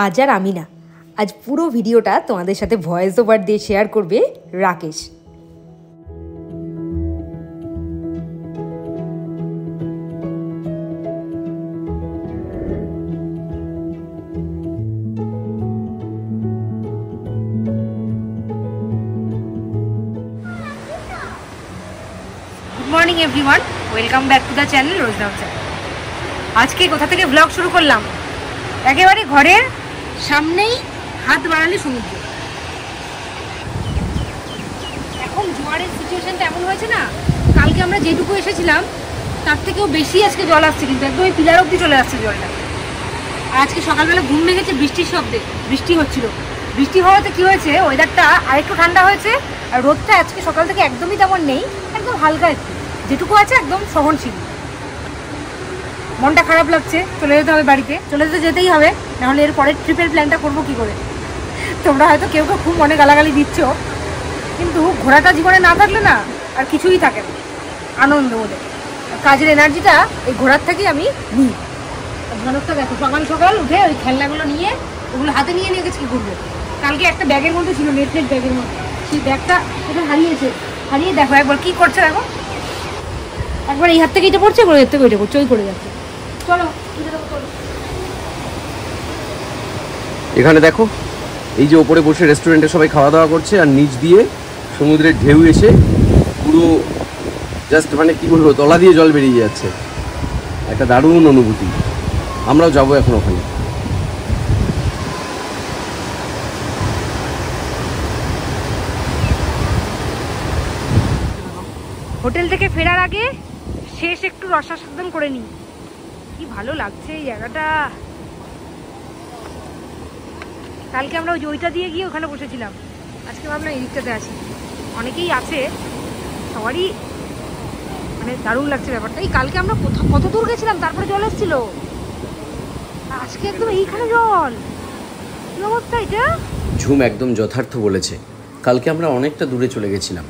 আজ আর আমি না, আজ পুরো ভিডিওটা তোমাদের সাথে ভয়েস ওভার দিয়ে শেয়ার করবে Rakesh. Good morning everyone, welcome back to the channel Roznam channel. আজকে কোথা থেকে ব্লগ শুরু করলাম? একেবারে ঘরের সামনেই হাত বাড়ালে সমুদ্র। এখন জোয়ারের সিচুয়েশনটা এমন হয়েছে না, কালকে আমরা যেটুকু এসেছিলাম তার থেকেও বেশি আজকে জল আসছে, কিন্তু একদম ওই পিলার অব্দি চলে আসছে জলটা। আর আজকে সকালবেলা ঘুম ভেঙেছে বৃষ্টির শব্দে, বৃষ্টি হচ্ছিল। বৃষ্টি হওয়াতে কি হয়েছে, ওয়েদারটা আরেকটু ঠান্ডা হয়েছে, আর রোদটা আজকে সকাল থেকে একদমই তেমন নেই, একদম হালকা একটু, যেটুকু আছে একদম সহনশীল। মনটা খারাপ লাগছে, চলে যেতে হবে বাড়িতে, চলে যেতেই হবে, নাহলে এর পরের ট্রিপের প্ল্যানটা করবো কী করে। তোমরা হয়তো কেউ কেউ খুব মনে গালাগালি দিচ্ছ, কিন্তু ঘোরাটা জীবনে না থাকলে না আর কিছুই থাকে না। আনন্দ বলে কাজের এনার্জিটা এই ঘোরার থেকেই আমি নিই। ঝনকটা দেখো, সকাল সকাল উঠে ওই খেলনাগুলো নিয়ে, ওগুলো হাতে নিয়ে গেছে কি করবো। কালকে একটা ব্যাগের মধ্যে ছিল, নেট ব্যাগের মধ্যে, সেই ব্যাগটা ওটা হারিয়েছে। হারিয়ে দেখো একবার কী করছে, দেখো একবার এই হাত থেকে এটা পড়ছে, একবার এর থেকে ওইটা করছে, ওই করে যাচ্ছে। চলো এখানে দেখো, এই যে ওপরে বসে রেস্টুরেন্টে সবাই খাওয়া দাওয়া করছে, আর নিচ দিয়ে সমুদ্রের ঢেউ এসে পুরো জাস্ট মানে কি বলবো, তলা দিয়ে জল বেরিয়ে যাচ্ছে। একটা দারুণ অনুভূতি। আমরাও যাবো এখন ওখানে। হোটেল থেকে ফেরার আগে শেষ একটু রসাস্বাদন করে নিই। কি ভালো লাগছে এই জায়গাটা। কালকে আমরা ওইটা দিয়ে গিয়ে ওখানে বসেছিলাম, আজকে ভাবলাম এই দিকটাতে আছি। অনেকেই আছে, সবারই মানে দারুণ লাগছে ব্যাপারটা। এই কালকে আমরা কত দূর গেছিলাম, তারপরে জল এসেছিল, আজকে একদম এইখানে জল। কি অবস্থা এটা? ঝুম একদম যথার্থ বলেছে। কালকে আমরা অনেকটা দূরে চলে গেছিলাম,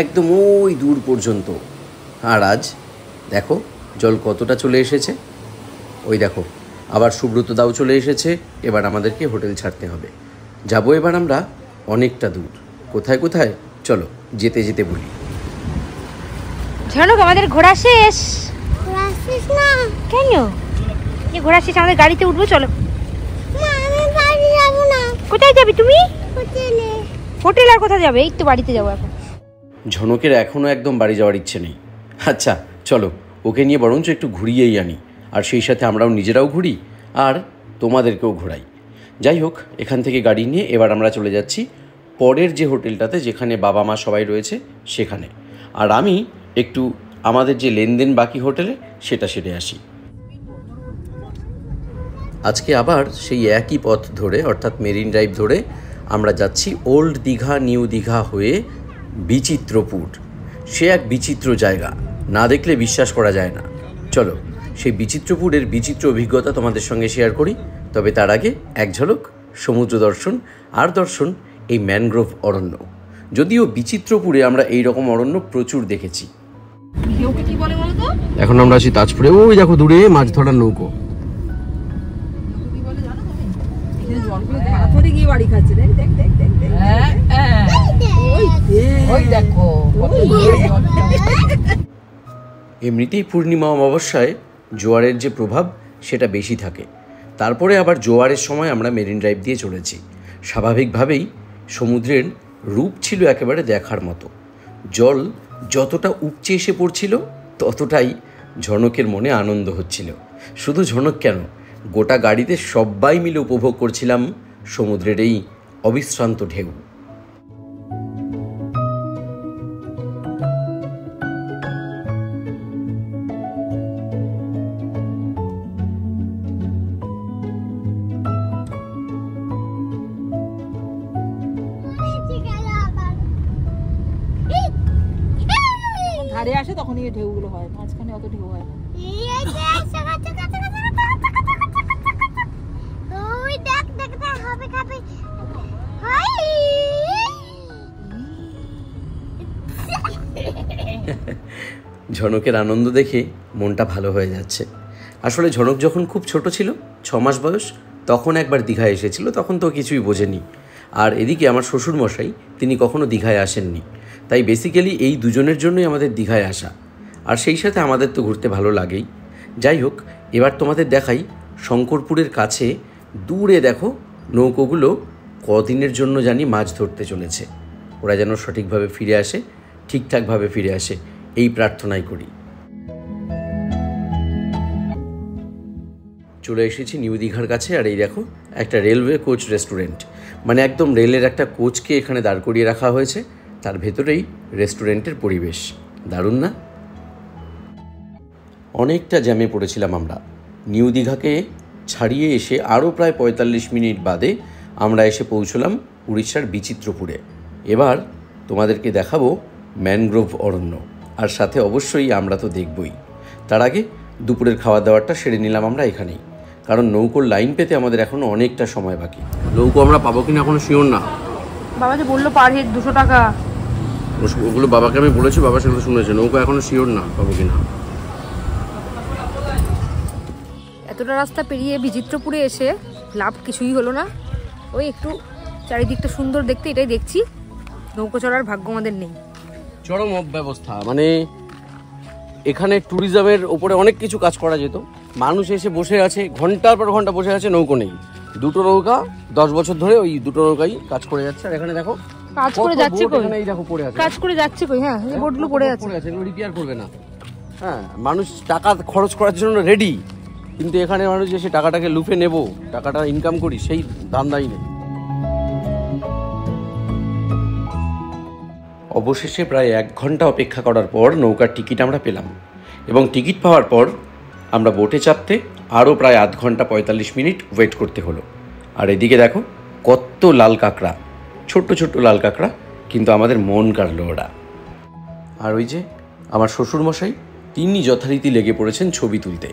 একদম ওই দূর পর্যন্ত। আর আজ দেখো জল কতটা চলে এসেছে। ওই দেখো আবার সুব্রত দাও চলে এসেছে। এবার আমাদেরকে হোটেল ছাড়তে হবে, যাবো এবার আমরা অনেকটা দূর। কোথায় কোথায় চলো যেতে যেতে বলি। ঝনক, আমাদের ঘোরা শেষ। না কেন? এই ঘোরা শেষ, আমাদের গাড়িতে উঠবো, চলো। আমি বাড়ি যাবো না। কোথায় যাবে তুমি? হোটেলে। হোটেল আর কোথায় যাবে? এই তো বাড়িতে যাবো এখন। ঝনকের এখনও একদম বাড়ি যাওয়ার ইচ্ছে নেই। আচ্ছা চলো, ওকে নিয়ে বরঞ্চ একটু ঘুরিয়েই আনি, আর সেই সাথে আমরাও নিজেরাও ঘুরি আর তোমাদেরকেও ঘোরাই। যাই হোক, এখান থেকে গাড়ি নিয়ে এবার আমরা চলে যাচ্ছি পরের যে হোটেলটাতে, যেখানে বাবা মা সবাই রয়েছে সেখানে। আর আমি একটু আমাদের যে লেনদেন বাকি হোটেলে সেটা সেরে আসি। আজকে আবার সেই একই পথ ধরে, অর্থাৎ মেরিন ড্রাইভ ধরে আমরা যাচ্ছি ওল্ড দীঘা নিউ দীঘা হয়ে বিচিত্রপুর। সে এক বিচিত্র জায়গা, না দেখলে বিশ্বাস করা যায় না। চলো সেই বিচিত্রপুরের বিচিত্র অভিজ্ঞতা তোমাদের সঙ্গে শেয়ার করি। তবে তার আগে এক ঝলক সমুদ্র দর্শন আর দর্শন এই ম্যানগ্রোভ অরণ্য। যদিও বিচিত্রপুরে আমরা এই রকম অরণ্য প্রচুর দেখেছি। এখন আমরা আছি তাজপুরে। ওই দেখো দূরে মাছ ধরার নৌকো। এমনিতেই পূর্ণিমা অমাবস্যায় জোয়ারের যে প্রভাব সেটা বেশি থাকে। তারপরে আবার জোয়ারের সময় আমরা মেরিন ড্রাইভ দিয়ে চলেছি। স্বাভাবিকভাবেই সমুদ্রের রূপ ছিল একেবারে দেখার মতো। জল যতটা উপচে এসে পড়ছিল ততটাই ঝনকের মনে আনন্দ হচ্ছিল। শুধু ঝনক কেন, গোটা গাড়িতে সবাই মিলে উপভোগ করছিলাম সমুদ্রের এই অবিশ্রান্ত ঢেউ। ধারে আসে তখনই এই ঢেউগুলো হয়, মাঝখানে অত ঢেউ হয় না। ঝনকের আনন্দ দেখে মনটা ভালো হয়ে যাচ্ছে। আসলে ঝনক যখন খুব ছোট ছিল, 6 মাস বয়স, তখন একবার দীঘায় এসেছিল, তখন তো কিছুই বোঝেনি। আর এদিকে আমার শ্বশুরমশাই, তিনি কখনো দীঘায় আসেননি, তাই বেসিক্যালি এই দুজনের জন্যই আমাদের দীঘায় আসা। আর সেই সাথে আমাদের তো ঘুরতে ভালো লাগেই। যাই হোক, এবার তোমাদের দেখাই শঙ্করপুরের কাছে দূরে দেখো নৌকোগুলো কদিনের জন্য জানি মাছ ধরতে চলেছে। ওরা যেন সঠিকভাবে ফিরে আসে, ঠিকঠাকভাবে ফিরে আসে, এই প্রার্থনাই করি। চলে এসেছি নিউ দীঘার কাছে। আর এই দেখো একটা রেলওয়ে কোচ রেস্টুরেন্ট, মানে একদম রেলের একটা কোচকে এখানে দাঁড় করিয়ে রাখা হয়েছে, তার ভেতরেই রেস্টুরেন্টের পরিবেশ। দারুণ না? অনেকটা জ্যামে পড়েছিলাম আমরা। নিউ দীঘাকে ছাড়িয়ে এসে আরও প্রায় 45 মিনিট বাদে আমরা এসে পৌঁছলাম উড়িষ্যার বিচিত্রপুরে। এবার তোমাদেরকে দেখাবো ম্যানগ্রোভ অরণ্য, আর সাথে অবশ্যই আমরা তো দেখবই। তার আগে দুপুরের খাওয়া দাওয়াটা সেরে নিলাম আমরা এখানেই, কারণ নৌকোর লাইন পেতে আমাদের এখনও অনেকটা সময় বাকি। নৌকো আমরা পাবো কিনা এখনো শিওর না। বাবা যে বললো পার হেড 200 টাকা, ওগুলো বাবাকে আমি বলেছি, বাবা সেগুলো শুনেছে। নৌকো এখনো শিওর না পাবো কিনা। এতটা রাস্তা পেরিয়ে বিচিত্রপুরে এসে লাভ কিছুই হলো না। ওই একটু চারিদিকটা সুন্দর দেখতে, এটাই দেখছি। নৌকো চড়ার ভাগ্য আমাদের নেই। চরম অব্যবস্থা, মানে এখানে ট্যুরিজমের ওপরে অনেক কিছু কাজ করা যেত। মানুষ এসে বসে আছে, ঘন্টার পর ঘন্টা বসে আছে, নৌকো নেই। দুটো নৌকা 10 বছর ধরে ওই দুটো নৌকাই কাজ করে যাচ্ছে। আর এখানে দেখো কাজ করে যাচ্ছে কই, এই দেখো পড়ে আছে, কাজ করে যাচ্ছে কই। হ্যাঁ, এই বোটগুলো পড়ে আছে, এগুলো রিপেয়ার করবে না। হ্যাঁ, মানুষ টাকা খরচ করার জন্য রেডি, কিন্তু এখানে মানুষ এসে টাকাটাকে লুফে নেব, টাকাটা ইনকাম করি, সেই ধান্দাই নেই। অবশেষে প্রায় 1 ঘন্টা অপেক্ষা করার পর নৌকার টিকিট আমরা পেলাম, এবং টিকিট পাওয়ার পর আমরা বোটে চাপতে আরও প্রায় 1 ঘন্টা 45 মিনিট ওয়েট করতে হলো। আর এদিকে দেখো কত লাল কাঁকড়া, ছোট্ট ছোট্ট লাল কাঁকড়া, কিন্তু আমাদের মন কাড়লো ওরা। আর ওই যে আমার শ্বশুরমশাই, তিনি যথারীতি লেগে পড়েছেন ছবি তুলতে।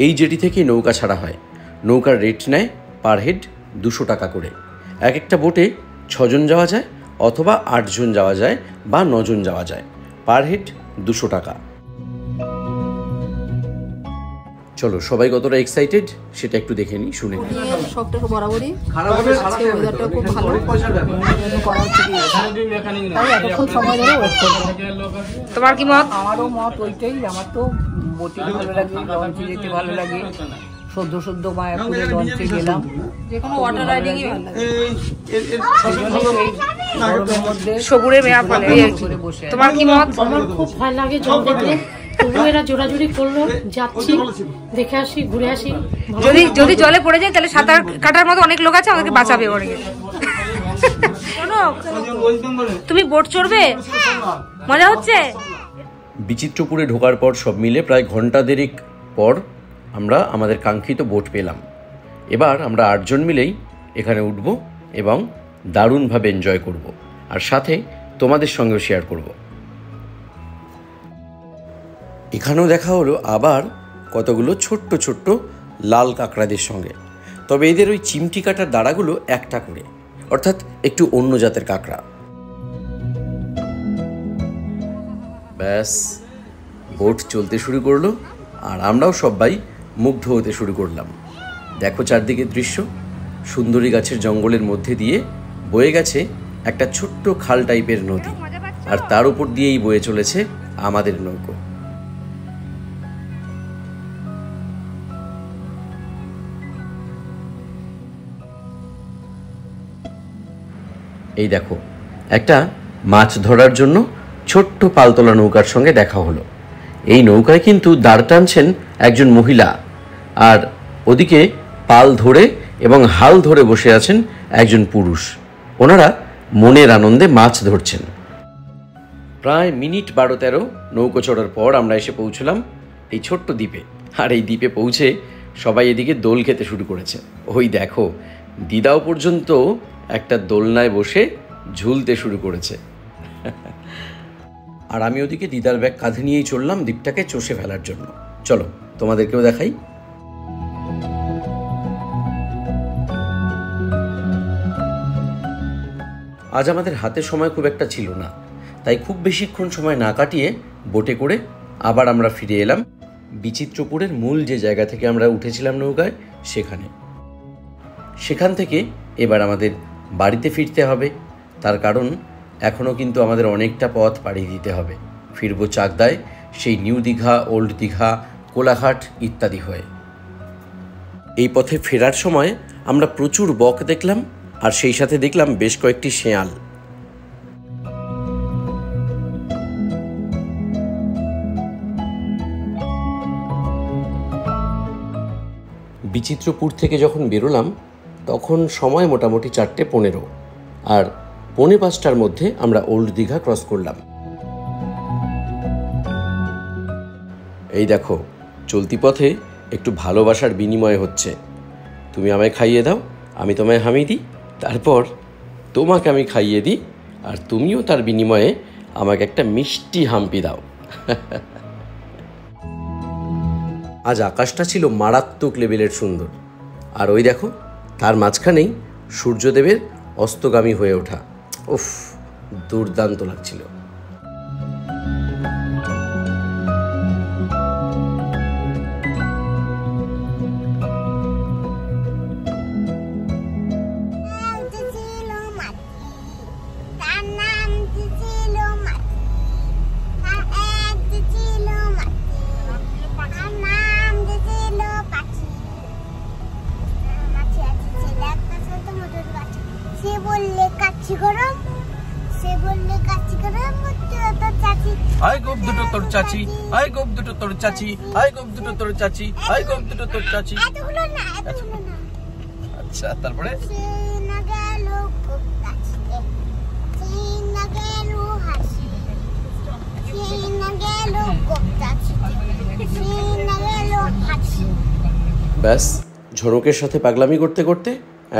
এই জেটি থেকেই নৌকা ছাড়া হয়। নৌকার রেট নেয় পার হেড 200 টাকা করে। এক একটা বোটে 6 জন যাওয়া যায়, অথবা 8 জন যাওয়া যায়, বা 9 জন যাওয়া যায়। পার হেড 200 টাকা। চলো সবাই কতটা এক্সাইটেড সেটা একটু দেখে নিই, শুনে নিই। সবটা বরাবরই আজকে ওয়েদারটা খুব ভালো, করা হচ্ছে কি তাই এতক্ষণ সময় ধরে ওয়েট করবো। তোমার কি মত? আমারও মত ওইটাই। আমার তো বোটিং ভালো লাগে, লঞ্চে যেতে ভালো লাগে। সদ্য মায়াপুরে লঞ্চে গেলাম, যেকোনো ওয়াটার রাইডিংই ভালো লাগে। গরমের মধ্যে সবুরে মেয়া ফলে করে বসে। তোমার কি মত? আমার খুব ভয় লাগে জল দেখলে, তবুও এরা জোরাজুরি করলো, যাচ্ছি, দেখে আসি, ঘুরে আসি। যদি জলে পড়ে যায় তাহলে সাঁতার কাটার মতো অনেক লোক আছে, আমাদেরকে বাঁচাবে অনেকে। শোনো, তুমি বোট চড়বে? মজা হচ্ছে? বিচিত্রপুরে ঢোকার পর সব মিলে প্রায় ঘন্টা দেড়েক পর আমরা আমাদের কাঙ্ক্ষিত বোট পেলাম। এবার আমরা 8 জন মিলেই এখানে উঠব এবং দারুণভাবে এনজয় করব, আর সাথে তোমাদের সঙ্গেও শেয়ার করব। এখানেও দেখা হলো আবার কতগুলো ছোট্ট ছোট্ট লাল কাঁকড়াদের সঙ্গে। তবে এদের ওই চিমটি কাটার দাঁড়াগুলো একটা করে, অর্থাৎ একটু অন্য জাতের কাঁকড়া। ব্যাস, বোট চলতে শুরু করলো, আর আমরাও সবাই মুগ্ধ হতে শুরু করলাম। দেখো চারদিকে দৃশ্য, সুন্দরী গাছের জঙ্গলের মধ্যে দিয়ে বয়ে গেছে একটা ছোট্ট খাল টাইপের নদী, আর তার উপর দিয়েই বয়ে চলেছে আমাদের নৌকো। এই দেখো একটা মাছ ধরার জন্য ছোট্ট পালতোলা নৌকার সঙ্গে দেখা হলো। এই নৌকায় কিন্তু দাঁড় টানছেন একজন মহিলা, আর ওদিকে পাল ধরে এবং হাল ধরে বসে আছেন একজন পুরুষ। ওনারা মনের আনন্দে মাছ ধরছেন। প্রায় মিনিট 12-13 নৌকো চড়ার পর আমরা এসে পৌঁছলাম এই ছোট্ট দ্বীপে। আর এই দ্বীপে পৌঁছে সবাই এদিকে দোল খেতে শুরু করেছে। ওই দেখো, দিদাও পর্যন্ত একটা দোলনায় বসে ঝুলতে শুরু করেছে। আর আমি ওদিকে দিদার ব্যাগ কাঁধে নিয়েই চললাম দ্বীপটাকে চষে ফেলার জন্য। চলো তোমাদেরকেও দেখাই। আজ আমাদের হাতে সময় খুব একটা ছিল না, তাই খুব বেশিক্ষণ সময় না কাটিয়ে বোটে করে আবার আমরা ফিরে এলাম বিচিত্রপুরের মূল যে জায়গা থেকে আমরা উঠেছিলাম নৌকায়, সেখানে। সেখান থেকে এবার আমাদের বাড়িতে ফিরতে হবে। তার কারণ এখনও কিন্তু আমাদের অনেকটা পথ পাড়ি দিতে হবে। ফিরবো চাকদায়, সেই নিউ দীঘা, ওল্ড দীঘা, কোলাঘাট ইত্যাদি হয়ে। এই পথে ফেরার সময় আমরা প্রচুর বক দেখলাম, আর সেই সাথে দেখলাম বেশ কয়েকটি শেয়াল। বিচিত্রপুর থেকে যখন বেরোলাম তখন সময় মোটামুটি 4:15, আর 4:45টার মধ্যে আমরা ওল্ড দীঘা ক্রস করলাম। এই দেখো, চলতি পথে একটু ভালোবাসার বিনিময় হচ্ছে। তুমি আমায় খাইয়ে দাও, আমি তোমায় হামি দিই, তারপর তোমাকে আমি খাইয়ে দিই, আর তুমিও তার বিনিময়ে আমাকে একটা মিষ্টি হাম্পি দাও। আজ আকাশটা ছিল মারাত্মক লেভেলের সুন্দর, আর ওই দেখো তার মাঝখানেই সূর্যদেবের অস্তগামী হয়ে ওঠা। উফ, দুর্দান্ত লাগছিল। আই গোপ দুটো তোর চাচি, আই গোপ দুটো তোর চাচি, আই গোপ দুটো তোর চাচি, আই গোপ দুটো তোর চাচি। আচ্ছা, তারপরে ব্যাস, ঝনকের সাথে পাগলামি করতে করতে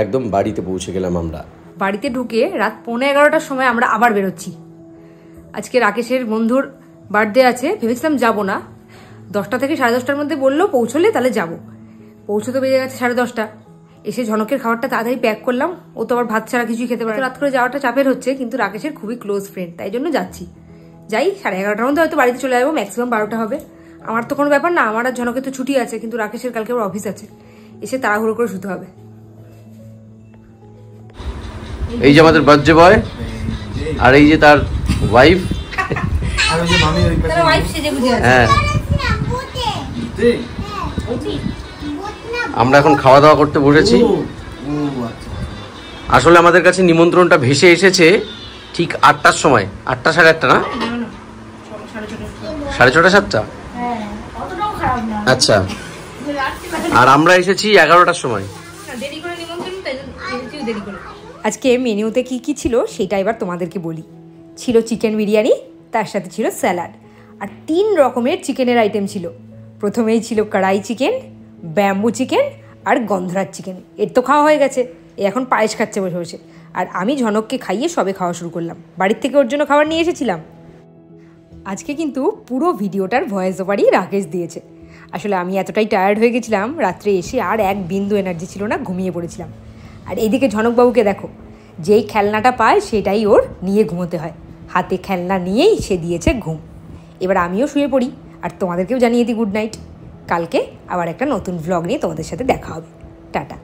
একদম বাড়িতে পৌঁছে গেলাম আমরা। বাড়িতে ঢুকে রাত 11:15টার সময় আমরা আবার বেরোচ্ছি। আজকে রাকেশের বন্ধুর বার্থডে আছে, ভেবেছিলাম যাবো না, 10টা থেকে 10:30টার মধ্যে বললো পৌঁছলে তাহলে যাবো। পৌঁছতে বেজে গেছে 10:30। এসে ঝনকের খাবারটা তাড়াতাড়ি প্যাক করলাম, ও তো আবার ভাত ছাড়া কিছুই খেতে পারে। রাত করে যাওয়াটা চাপের হচ্ছে, কিন্তু রাকেশের খুবই ক্লোজ ফ্রেন্ড, তাই জন্য যাচ্ছি। যাই 11:30টার মধ্যে হয়তো বাড়িতে চলে যাবো, ম্যাক্সিমাম 12টা হবে। আমার তো কোনো ব্যাপার না, আমার আর ঝনকের তো ছুটি আছে, কিন্তু রাকেশের কালকে ওর অফিস আছে, এসে তাড়াহুড়ো করে শুতে হবে। এই যে আমাদের বার্থডে বয়, আর এই যে তার ওয়াইফ। হ্যাঁ, আমরা এখন খাওয়া দাওয়া করতে বসেছি। আসলে আমাদের কাছে নিমন্ত্রণটা ভেসে এসেছে ঠিক 8টার সময়। 8টা 8:30 না, 6:30 7টা। আচ্ছা, আর আমরা এসেছি 11টার সময়। আজকে মেনুতে কি কি ছিল সেটা এবার তোমাদেরকে বলি। ছিল চিকেন বিরিয়ানি, তার সাথে ছিল স্যালাড, আর 3 রকমের চিকেনের আইটেম ছিল। প্রথমেই ছিল কড়াই চিকেন, ব্যাম্বু চিকেন আর গন্ধরাজ চিকেন। এর তো খাওয়া হয়ে গেছে, এ এখন পায়েস খাচ্ছে বসে বসে। আর আমি ঝনককে খাইয়ে সবে খাওয়া শুরু করলাম, বাড়ির থেকে ওর জন্য খাবার নিয়ে এসেছিলাম। আজকে কিন্তু পুরো ভিডিওটার ভয়েস ওভারই রাকেশ দিয়েছে। আসলে আমি এতটাই টায়ার্ড হয়ে গেছিলাম, রাত্রে এসে আর এক বিন্দু এনার্জি ছিল না, ঘুমিয়ে পড়েছিলাম। আর এইদিকে ঝনকবাবুকে দেখো, যেই খেলনাটা পায় সেটাই ওর নিয়ে ঘুমোতে হয়, হাতে খেলনা নিয়েই সে দিয়েছে ঘুম। এবার আমিও শুয়ে পড়ি, আর তোমাদেরকেও জানিয়ে দিই গুড নাইট। কালকে আবার একটা নতুন ভ্লগ নিয়ে তোমাদের সাথে দেখা হবে। টাটা।